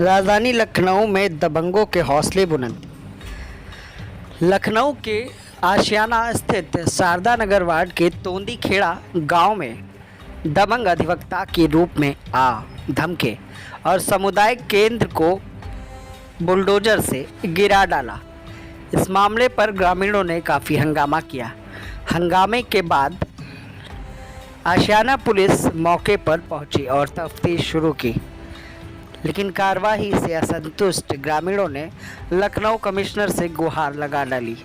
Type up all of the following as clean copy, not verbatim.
राजधानी लखनऊ में दबंगों के हौसले बुलंद। लखनऊ के आशियाना स्थित शारदा नगर वार्ड के तोंदी खेड़ा गांव में दबंग अधिवक्ता के रूप में आ धमके और सामुदायिक केंद्र को बुलडोजर से गिरा डाला। इस मामले पर ग्रामीणों ने काफ़ी हंगामा किया। हंगामे के बाद आशियाना पुलिस मौके पर पहुंची और तफ्तीश शुरू की, लेकिन कार्रवाई से असंतुष्ट ग्रामीणों ने लखनऊ कमिश्नर से गुहार लगा डाली।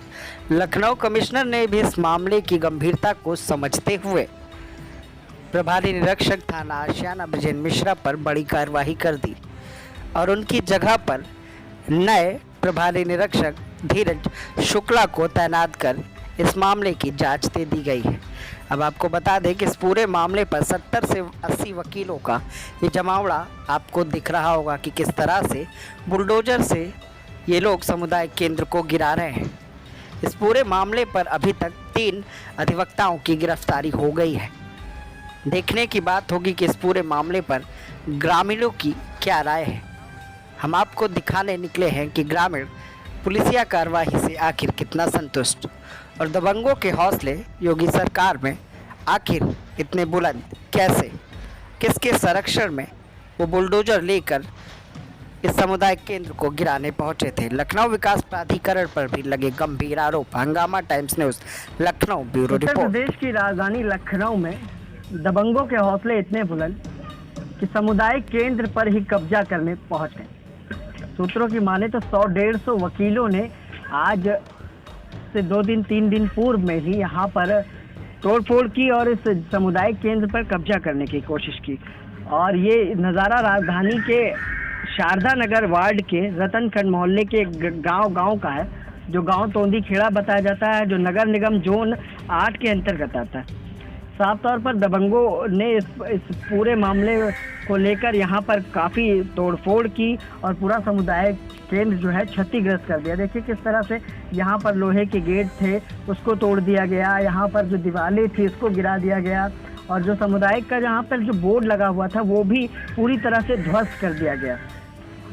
लखनऊ कमिश्नर ने भी इस मामले की गंभीरता को समझते हुए प्रभारी निरीक्षक थाना आशियाना ब्रिजेंद्र मिश्रा पर बड़ी कार्रवाई कर दी और उनकी जगह पर नए प्रभारी निरीक्षक धीरज शुक्ला को तैनात कर इस मामले की जांच दे दी गई है। अब आपको बता दें कि इस पूरे मामले पर 70 से 80 वकीलों का ये जमावड़ा आपको दिख रहा होगा कि किस तरह से बुलडोजर से ये लोग सामुदायिक केंद्र को गिरा रहे हैं। इस पूरे मामले पर अभी तक 3 अधिवक्ताओं की गिरफ्तारी हो गई है। देखने की बात होगी कि इस पूरे मामले पर ग्रामीणों की क्या राय है। हम आपको दिखाने निकले हैं कि ग्रामीण पुलिसिया कार्रवाई से आखिर कितना संतुष्ट और दबंगों के हौसले योगी सरकार में आखिर इतने बुलंद कैसे, किसके संरक्षण में वो बुलडोजर लेकर इस सामुदायिक केंद्र को गिराने पहुंचे थे। लखनऊ विकास प्राधिकरण पर भी लगे गंभीर आरोप। Hungama times news Lucknow bureau report. Uttar Pradesh की राजधानी लखनऊ में दबंगों के हौसले इतने बुलंद कि सामुदायिक केंद्र पर ही कब्जा करने पहुंच गए। सूत्रों की माने तो 100-150 वकीलों ने आज से 2-3 दिन पूर्व में ही यहाँ पर तोड़फोड़ की और इस सामुदायिक केंद्र पर कब्जा करने की कोशिश की। और ये नज़ारा राजधानी के शारदा नगर वार्ड के रतनखंड मोहल्ले के गांव का है, जो गांव तोंदी खेड़ा बताया जाता है, जो नगर निगम जोन 8 के अंतर्गत आता है। साफ तौर पर दबंगों ने इस पूरे मामले को लेकर यहाँ पर काफ़ी तोड़फोड़ की और पूरा सामुदायिक केंद्र जो है क्षतिग्रस्त कर दिया। देखिए किस तरह से यहाँ पर लोहे के गेट थे उसको तोड़ दिया गया, यहाँ पर जो दीवारें थी उसको गिरा दिया गया और जो सामुदायिक का जहाँ पर जो बोर्ड लगा हुआ था वो भी पूरी तरह से ध्वस्त कर दिया गया।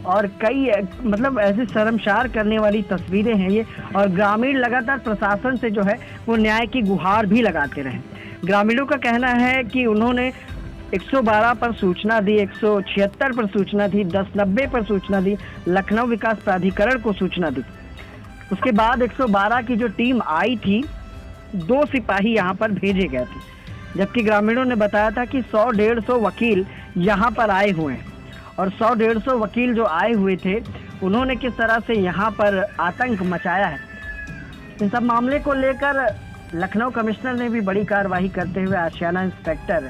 और कई मतलब ऐसी शर्मसार करने वाली तस्वीरें हैं ये। और ग्रामीण लगातार प्रशासन से जो है वो न्याय की गुहार भी लगाते रहे। ग्रामीणों का कहना है कि उन्होंने 112 पर सूचना दी, 176 पर सूचना दी, 1090 पर सूचना दी, लखनऊ विकास प्राधिकरण को सूचना दी। उसके बाद 112 की जो टीम आई थी 2 सिपाही यहाँ पर भेजे गए थे, जबकि ग्रामीणों ने बताया था कि 100-150 वकील यहाँ पर आए हुए हैं। और 100-150 वकील जो आए हुए थे उन्होंने किस तरह से यहाँ पर आतंक मचाया है। इन सब मामले को लेकर लखनऊ कमिश्नर ने भी बड़ी कार्रवाई करते हुए आशियाना इंस्पेक्टर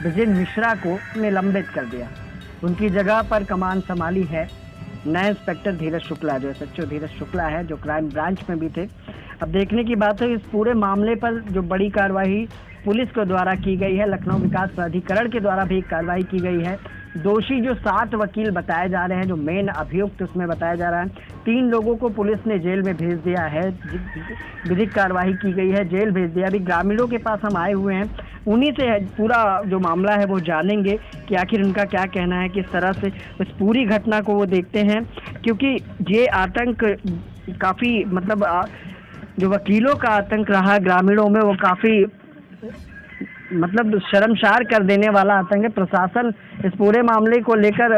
ब्रिजेंद्र मिश्रा को निलंबित कर दिया। उनकी जगह पर कमान संभाली है नए इंस्पेक्टर धीरज शुक्ला, जो SHO धीरज शुक्ला है, जो क्राइम ब्रांच में भी थे। अब देखने की बात है इस पूरे मामले पर जो बड़ी कार्रवाई पुलिस के द्वारा की गई है, लखनऊ विकास प्राधिकरण के द्वारा भी कार्रवाई की गई है। दोषी जो 7 वकील बताए जा रहे हैं, जो मेन अभियुक्त उसमें बताया जा रहा है, 3 लोगों को पुलिस ने जेल में भेज दिया है। विधिक कार्रवाई की गई है, जेल भेज दिया। अभी ग्रामीणों के पास हम आए हुए हैं, उन्हीं से पूरा जो मामला है वो जानेंगे कि आखिर उनका क्या कहना है, किस तरह से इस पूरी घटना को वो देखते हैं। क्योंकि ये आतंक काफ़ी मतलब जो वकीलों का आतंक रहा ग्रामीणों में वो काफ़ी मतलब शर्मसार कर देने वाला आतंक है। प्रशासन इस पूरे मामले को लेकर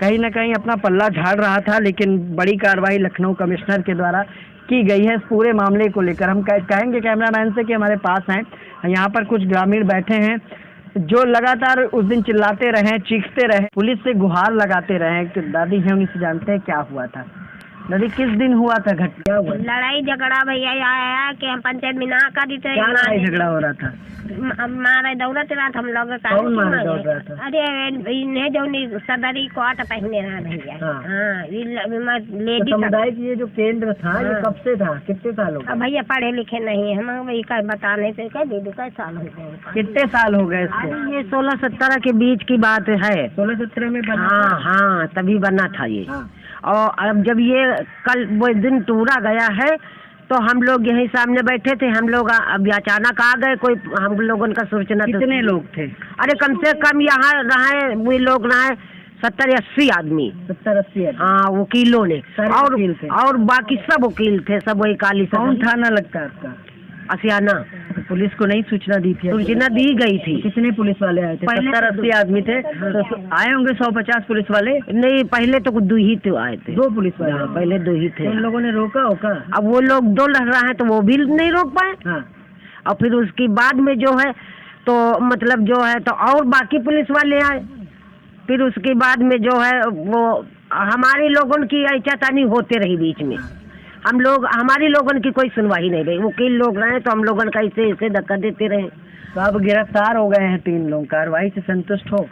कहीं ना कहीं अपना पल्ला झाड़ रहा था, लेकिन बड़ी कार्रवाई लखनऊ कमिश्नर के द्वारा की गई है इस पूरे मामले को लेकर। हम कहेंगे कैमरामैन से कि हमारे पास हैं, यहाँ पर कुछ ग्रामीण बैठे हैं जो लगातार उस दिन चिल्लाते रहे, चीखते रहे, पुलिस से गुहार लगाते रहे। कि दादी हैं, उन्हीं से जानते हैं क्या हुआ था। दादी किस दिन हुआ था घटना? लड़ाई झगड़ा भैया आया कि हम पंचायत में ना कर दी। क्या लड़ाई झगड़ा हो रहा था? मारे दौलत रात हम लोग कौन मारे दौड़ रहा था? अरे इन्हें जो सदरी कोट पहने रहा भैया। हाँ लेडीज समुदाय की ये जो केंद्र था ये कब से था, कितने साल हो गए? भैया पढ़े लिखे नहीं हम वही बताने से कह दीदी कई साल हो गए। कितने साल हो गए इसको? ये 16-17 के बीच की बात है। 16-17 में बना? हाँ तभी बना था ये। और अब जब ये कल वो दिन टूरा गया है तो हम लोग यहीं सामने बैठे थे। हम लोग अब अचानक आ गए, कोई हम लोगों का सोचना। कितने लोग थे? अरे कम से कम यहाँ रहे वे लोग रहे 70-80 आदमी। 70-80 हाँ, वकीलों ने सारे वकील थे। और बाकी सब वकील थे, सब वही काली। कौन थाना लगता है आपका? असियाना। तो पुलिस को नहीं सूचना दी थी? सूचना दी गई थी। कितने पुलिस वाले आए थे? पहले 70-80 आदमी थे तो आए होंगे 150 पुलिस वाले। नहीं, पहले तो 2 ही तो आए थे। 2 पुलिस वाले? हाँ, पहले 2 ही थे। उन लोगों ने रोका होगा? अब वो लोग 2 लड़ रहे हैं तो वो भी नहीं रोक पाए। हाँ। और फिर उसके बाद में जो है तो मतलब जो है तो और बाकी पुलिस वाले आए। फिर उसके बाद में जो है वो हमारे लोगों की ऐचातानी होते रही बीच में। हमारी लोगों की कोई सुनवाई नहीं रही। वकील लोग रहे तो हम लोगों का ऐसे धक्का देते रहे। तो अब गिरफ्तार हो गए हैं 3 लोग, कार्रवाई से संतुष्ट हो?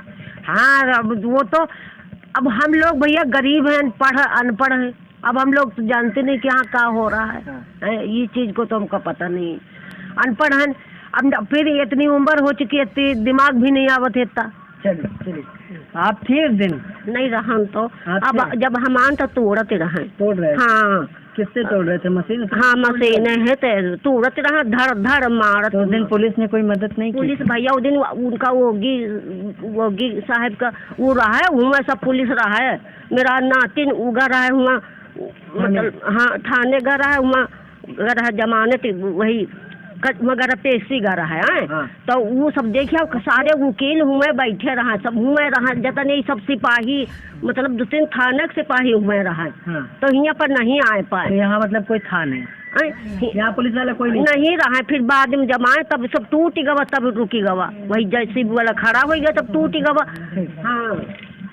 हाँ, अब वो तो अब हम लोग भैया गरीब हैं, अनपढ़ हैं। अब हम लोग तो जानते नहीं कि यहाँ क्या हो रहा है, ये चीज को तो हमको पता नहीं। अनपढ़ हैं। अब फिर इतनी उम्र हो चुकी है, दिमाग भी नहीं आवत है इतना। चलिए आप थे उस दिन? नहीं रहा तो अब जब हम आन तो तोड़ते रहे। तोड़ रहे? हाँ। किससे तोड़ रहे थे? मशीन? हाँ, मशीन है तो तोड़ते रहा, धड़ मारत। तो उस दिन पुलिस ने कोई मदद नहीं की? पुलिस भैया उस दिन उनका वोगी साहब का वो रहा है, हुआ सब पुलिस रहा है। मेरा नातिन उगा रहा है हुआ, मतलब हाँ थाने गा रहा है हुआ, रहा जमानत वही मगर पेशी गा रहा है। हाँ। तो वो सब देखिए सारे वकील हुए बैठे रहा, सब हुए रहा, जतने सब सिपाही मतलब 2-3 थाने के सिपाही हुए रहा। हाँ। तो यहाँ पर नहीं आए पाए। तो यहाँ मतलब कोई था नहीं? यहाँ पुलिस वाला कोई नहीं रहा। फिर बाद में जमाए तब सब टूट गवा, तब रुकी गवा, वही जैसी वाला खड़ा हो गया तब टूट गवा। हाँ।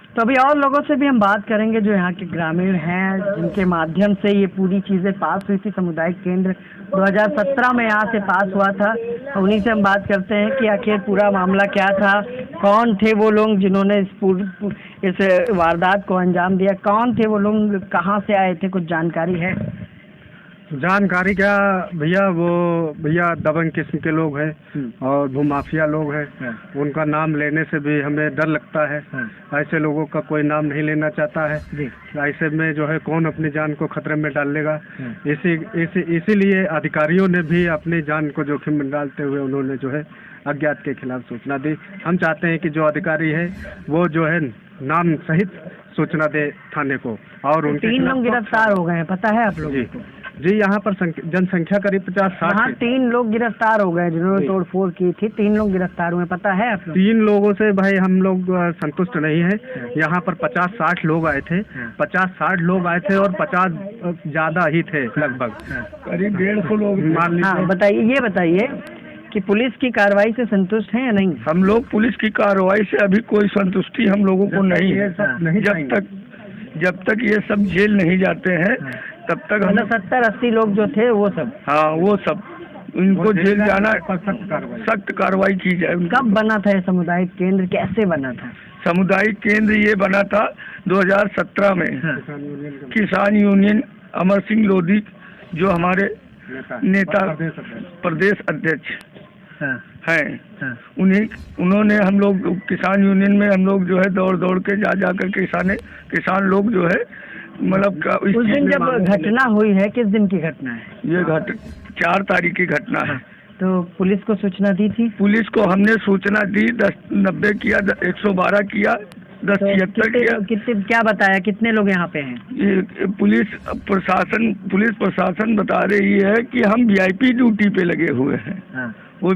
तो अभी और लोगों से भी हम बात करेंगे जो यहाँ के ग्रामीण हैं, जिनके माध्यम से ये पूरी चीज़ें पास हुई थी। सामुदायिक केंद्र 2017 में यहाँ से पास हुआ था। उन्हीं से हम बात करते हैं कि आखिर पूरा मामला क्या था, कौन थे वो लोग जिन्होंने इस वारदात को अंजाम दिया, कौन थे वो लोग, कहाँ से आए थे, कुछ जानकारी है? जानकारी क्या भैया, वो भैया दबंग किस्म के लोग हैं और भूमाफिया लोग हैं। उनका नाम लेने से भी हमें डर लगता है। ऐसे लोगों का कोई नाम नहीं लेना चाहता है। ऐसे में जो है कौन अपनी जान को खतरे में डाल लेगा। इसीलिए अधिकारियों ने भी अपनी जान को जोखिम में डालते हुए उन्होंने जो है अज्ञात के खिलाफ सूचना दी। हम चाहते हैं कि जो अधिकारी है वो जो है नाम सहित सूचना दे थाने को। और उनके 3 लोग गिरफ्तार हो गए हैं, पता है आप लोगों को? जी, यहाँ पर जनसंख्या करीब 50-60। हाँ, 3 लोग गिरफ्तार हो गए जिन्होंने तोड़फोड़ की थी। 3 लोग गिरफ्तार हुए, पता है आप लोग? 3 लोगों से भाई हम लोग संतुष्ट नहीं है। यहाँ पर 50-60 लोग आए थे। 50-60 लोग आए थे और 50 ज्यादा ही थे, लगभग करीब 150 लोग मान लीजिए। हाँ, बताइए बताइए कि पुलिस की कार्रवाई से संतुष्ट हैं या नहीं? हम लोग पुलिस की कार्रवाई से अभी कोई संतुष्टि हम लोगों को नहीं है। जब तक ये सब जेल नहीं जाते हैं तब तक हम 70-80 लोग जो थे वो सब? हाँ, वो सब इनको जेल जाना, सख्त कार्रवाई की जाए। कब बना था ये सामुदायिक केंद्र, कैसे बना था? सामुदायिक केंद्र ये बना था 2017 में। किसान यूनियन अमर सिंह लोधी जो हमारे नेता प्रदेश अध्यक्ष हैं, उन्होंने हम लोग किसान यूनियन में हम लोग जो है दौड़ के जा कर किसान लोग जो है मतलब उस दिन जब घटना हुई है, किस दिन की घटना है ये? 4 तारीख की घटना है। तो पुलिस को सूचना दी थी? पुलिस को हमने सूचना दी, 1090 किया, 112 किया, 1076 किया। कितने क्या बताया, कितने लोग यहाँ पे हैं? ये पुलिस प्रशासन बता रही है कि हम वीआईपी ड्यूटी पे लगे हुए हैं। हाँ। वो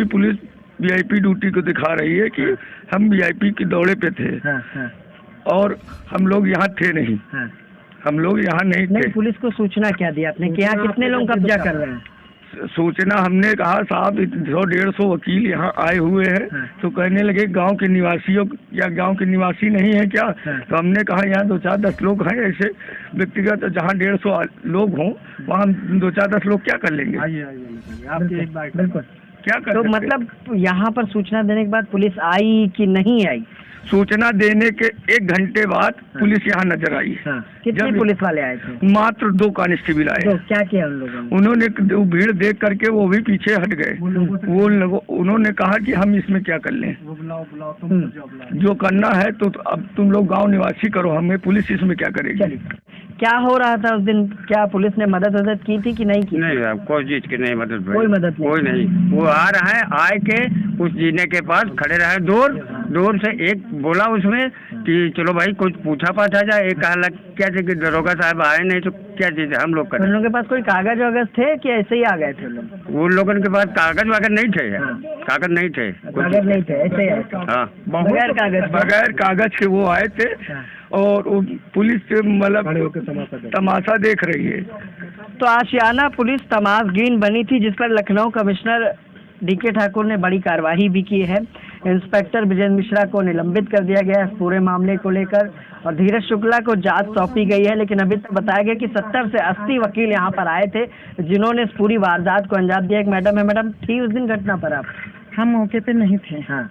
पुलिस वीआईपी ड्यूटी को दिखा रही है कि हम वीआईपी के दौरे पे थे। हाँ। और हम लोग यहाँ थे नहीं। हाँ। हम लोग यहाँ नहीं थे। पुलिस को सूचना क्या दी आपने कि यहाँ कितने लोग कब्जा कर रहे हैं? सूचना हमने कहा साहब 100-150 वकील यहाँ आए हुए हैं। हाँ। तो कहने लगे गांव के निवासियों या गांव के निवासी नहीं है क्या? हाँ। तो हमने कहा यहाँ 2-4-10 लोग हैं ऐसे व्यक्तिगत, जहाँ 150 लोग हों वहाँ 2-4-10 लोग क्या कर लेंगे? बिल्कुल क्या कर तो मतलब यहाँ पर सूचना देने के बाद पुलिस आई कि नहीं आई? सूचना देने के 1 घंटे बाद पुलिस यहाँ नजर आई। हाँ। कितने पुलिस वाले आए थे? मात्र 2 कांस्टेबल आए। तो क्या किया उन लोगों ने? उन्होंने भीड़ देख करके वो भी पीछे हट गए। उन्होंने कहा कि हम इसमें क्या कर लें, जो करना है तो अब तुम लोग गांव निवासी करो, हमें पुलिस इसमें क्या करेगी? क्या हो रहा था उस दिन? क्या पुलिस ने मदद की थी कि नहीं की? नहीं, कोई चीज की नहीं मदद। कोई मदद नहीं? कोई नहीं। वो आ रहा है, आए के कुछ जीने के पास खड़े रहे दूर, दो से एक बोला उसमें कि चलो भाई कुछ पूछा पाछा जाए। एक कहा क्या थे कि दरोगा साहब आए नहीं तो क्या चीज हम लोग करें। उन लोगों के पास कोई कागज वागज थे कि ऐसे ही आ गए थे लोग? वो लोगों के पास कागज वागज नहीं थे। कागज नहीं थे, कागज नहीं थे, ऐसे ही आए थे। हाँ बगैर कागज के वो आए थे और वो पुलिस मतलब तमाशा देख रही है। तो आशियाना पुलिस तमाशगीन बनी थी, जिस पर लखनऊ कमिश्नर डीके ठाकुर ने बड़ी कार्रवाई भी की है। इंस्पेक्टर विजेंद्र मिश्रा को निलंबित कर दिया गया है इस पूरे मामले को लेकर, और धीरज शुक्ला को जांच सौंपी गई है। लेकिन अभी तक बताया गया कि 70 से 80 वकील यहां पर आए थे जिन्होंने इस पूरी वारदात को अंजाम दिया। एक मैडम है, मैडम थी उस दिन घटना पर आप? हम मौके पे नहीं थे। हाँ।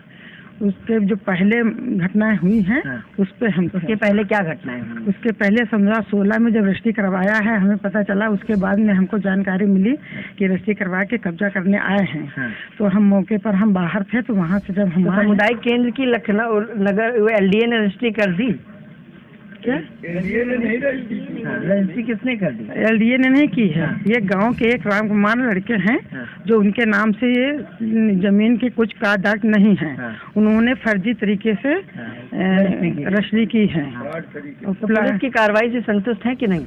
उसके जो पहले घटनाएं हुई हैं उस पे हम उसके पहले क्या घटनाएं हुई? उसके पहले 15-16 में जब रजिस्ट्री करवाया है हमें पता चला, उसके बाद में हमको जानकारी मिली कि रजिस्ट्री करवा के कब्जा करने आए हैं। तो हम मौके पर हम बाहर थे, तो वहाँ से जब हम सामुदायिक केंद्र की लखनऊ नगर LDA ने रजिस्ट्री कर दी क्या? रजिस्ट्री किसने कर दी? LDA ने नहीं की है। ये गांव के एक राम कुमार लड़के हैं जो उनके नाम से ये जमीन के कुछ कागजात नहीं हैं। उन्होंने फर्जी तरीके से रजिस्ट्री की है। तो पुलिस की कार्रवाई से संतुष्ट है कि नहीं?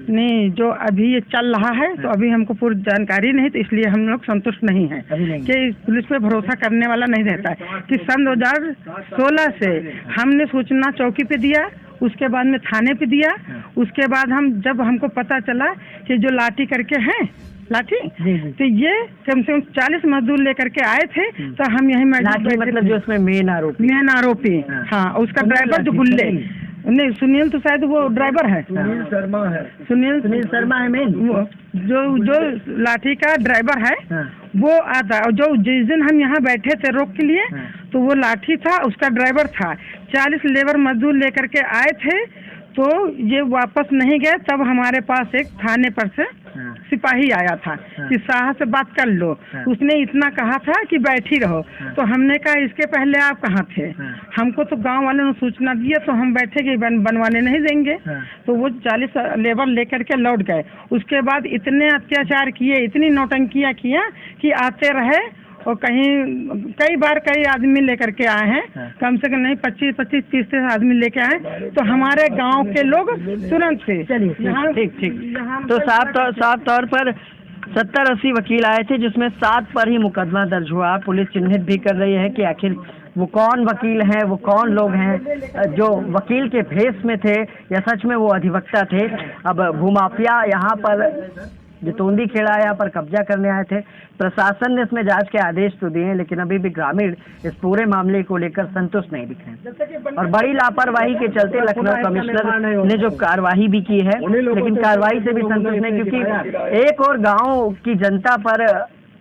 नहीं, जो अभी ये चल रहा है तो अभी हमको पूरी जानकारी नहीं, तो इसलिए हम लोग संतुष्ट नहीं हैं कि पुलिस पे भरोसा करने वाला नहीं रहता है। कि सन 2016 से हमने सूचना चौकी पे दिया, उसके बाद में थाने पे दिया, उसके बाद जब हमको पता चला कि जो लाठी करके हैं लाठी, तो ये कम से कम 40 मजदूर लेकर के आए थे। तो हम यही मतलब जो उसमें मेन आरोपी हाँ, उसका ड्राइवर जो गुल्ले नहीं, सुनील तो शायद वो ड्राइवर है। सुनील शर्मा है। सुनील शर्मा है मेन, जो लाठी का ड्राइवर है वो आता। और जो जिस दिन हम यहाँ बैठे थे रोक के लिए, तो वो लाठी था, उसका ड्राइवर था। 40 लेबर मजदूर लेकर के आए थे, तो ये वापस नहीं गए। तब हमारे पास एक थाने पर से सिपाही आया था कि साहब से बात कर लो। उसने इतना कहा था कि बैठी रहो। तो हमने कहा इसके पहले आप कहाँ थे? हमको तो गांव वाले ने सूचना दिया, तो हम बैठे कि बनवाने नहीं देंगे। तो वो 40 लेबर लेकर के लौट गए। उसके बाद इतने अत्याचार किए, इतनी नौटंकियां किया कि आते रहे। और कई बार कई आदमी लेकर के आए हैं, कम से कम नहीं 25-30 आदमी लेके आए। तो हमारे गांव के लोग तुरंत से ठीक। तो साफ तौर पर 70-80 वकील आए थे, जिसमें 7 पर ही मुकदमा दर्ज हुआ। पुलिस चिन्हित भी कर रही है कि आखिर वो कौन वकील हैं, वो कौन लोग हैं जो वकील के भेष में थे या सच में वो अधिवक्ता थे। अब भूमाफिया यहाँ पर जो तोंदी खेड़ा यहाँ पर कब्जा करने आए थे, प्रशासन ने इसमें जांच के आदेश तो दिए हैं, लेकिन अभी भी ग्रामीण इस पूरे मामले को लेकर संतुष्ट नहीं दिखे। और बड़ी लापरवाही के चलते लखनऊ कमिश्नर ने जो कार्रवाई भी की है, लेकिन कार्रवाई से भी संतुष्ट नहीं, क्योंकि एक और गाँव की जनता पर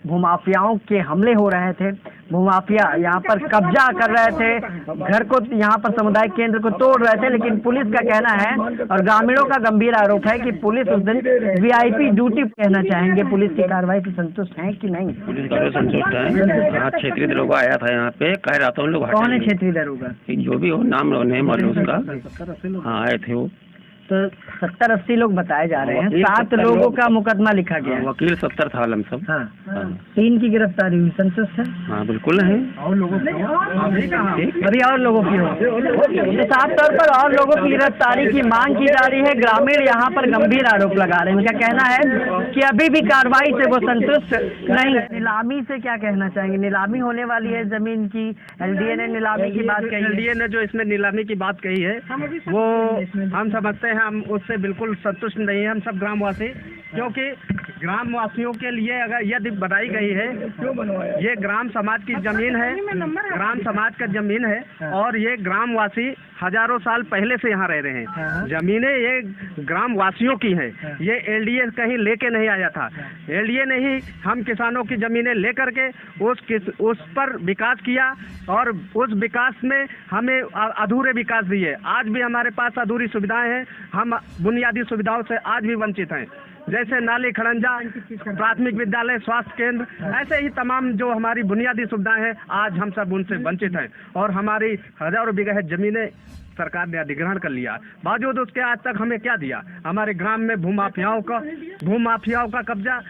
भूमाफियाओं के हमले हो रहे थे। भूमाफिया यहाँ पर कब्जा कर रहे थे, घर को यहाँ पर सामुदायिक केंद्र को तोड़ रहे थे। लेकिन पुलिस का कहना है और ग्रामीणों का गंभीर आरोप है कि पुलिस उस दिन VIP ड्यूटी कहना चाहेंगे। पुलिस की कार्रवाई से संतुष्ट हैं कि नहीं? पुलिस संतुष्ट है। यहाँ क्षेत्रीय दरोगा आया था, यहाँ पे कह रहा था उन लोग। कौन है क्षेत्रीय दरोगा? जो भी हो, नाम नहीं मालूम उसका। हाँ, आए थे वो। तो 70-80 लोग बताए जा रहे हैं। 7 लोगों का मुकदमा लिखा गया है। वकील 70 था हम सब। हाँ। 3 की गिरफ्तारी हुई, संतुष्ट है? हाँ, बिल्कुल है। और लोगों की अभी और लोगों की हो, तो साफ तौर पर और लोगों की गिरफ्तारी की मांग की जा रही है। ग्रामीण यहाँ पर गंभीर आरोप लगा रहे हैं। उनका कहना है कि अभी भी कार्रवाई से वो संतुष्ट नहीं। नीलामी से क्या कहना चाहेंगे? नीलामी होने वाली है जमीन की। LDA ने नीलामी की बात कही। LDA ने जो इसमें नीलामी की बात कही है, वो हम समझते हैं, हम उससे बिल्कुल संतुष्ट नहीं है। हम सब ग्रामवासी, क्योंकि ग्रामवासियों के लिए अगर यदि बनाई गई है, ये ग्राम समाज की जमीन है, ग्राम समाज का जमीन है, और ये ग्रामवासी हजारों साल पहले से यहाँ रह रहे हैं। जमीनें ये ग्रामवासियों की हैं। ये LDA कहीं लेके नहीं आया था। LDA ने ही हम किसानों की जमीनें लेकर के उस पर विकास किया, और उस विकास में हमें अधूरे विकास दिए। आज भी हमारे पास अधूरी सुविधाएं हैं। हम बुनियादी सुविधाओं से आज भी वंचित हैं, जैसे नाली, खड़ंजा, प्राथमिक विद्यालय, स्वास्थ्य केंद्र, ऐसे ही तमाम जो हमारी बुनियादी सुविधाएं हैं, आज हम सब उनसे वंचित हैं। और हमारी हजारों बीघा जमीनें सरकार ने अधिग्रहण कर लिया। बावजूद उसके आज तक हमें क्या दिया? हमारे ग्राम में भूमाफियाओं का कब्जा,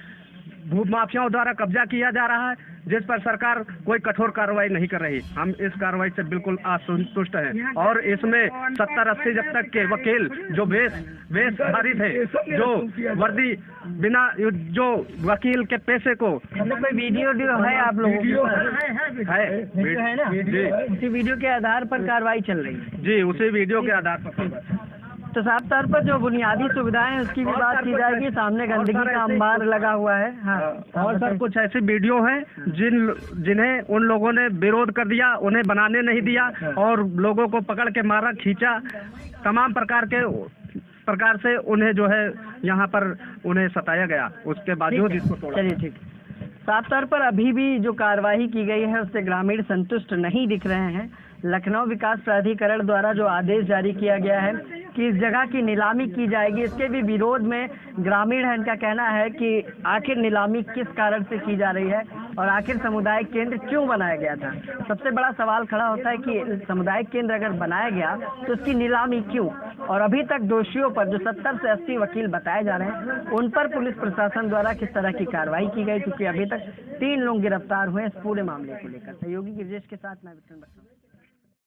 भू माफियाओं द्वारा कब्जा किया जा रहा है, जिस पर सरकार कोई कठोर कार्रवाई नहीं कर रही। हम इस कार्रवाई से बिल्कुल असंतुष्ट हैं और इसमें 70-80 जब तक के वकील जो वेशधारी थे, जो वर्दी बिना, जो वकील के पैसे को कोई वीडियो है आप लोगों के पास? वीडियो है ना जी, उसी वीडियो के आधार पर कार्रवाई चल रही है। जी, उसी वीडियो के आधार पर। तो साफ तौर पर जो बुनियादी सुविधाएं हैं उसकी भी बात की जाएगी। सामने गंदगी का अंबार लगा हुआ है। हाँ, और सर कुछ ऐसी वीडियो हैं जिन्हें उन लोगों ने विरोध कर दिया, उन्हें बनाने नहीं दिया और लोगों को पकड़ के मारा, खींचा, तमाम प्रकार से उन्हें जो है यहाँ पर उन्हें सताया गया। उसके बावजूद इसको तोड़ा। चलिए ठीक। साफ तौर पर अभी भी जो कार्रवाई की गई है उससे ग्रामीण संतुष्ट नहीं दिख रहे हैं। लखनऊ विकास प्राधिकरण द्वारा जो आदेश जारी किया गया है कि इस जगह की नीलामी की जाएगी, इसके भी विरोध में ग्रामीण है, इनका कहना है कि आखिर नीलामी किस कारण से की जा रही है और आखिर सामुदायिक केंद्र क्यों बनाया गया था। सबसे बड़ा सवाल खड़ा होता है कि सामुदायिक केंद्र अगर बनाया गया तो उसकी नीलामी क्यों, और अभी तक दोषियों पर जो 70 से 80 वकील बताए जा रहे हैं उन पर पुलिस प्रशासन द्वारा किस तरह की कार्रवाई की गई, क्योंकि अभी तक 3 लोग गिरफ्तार हुए इस पूरे मामले को लेकर। सहयोगी गिरिजेश के साथ मैं विपिन बख्शी।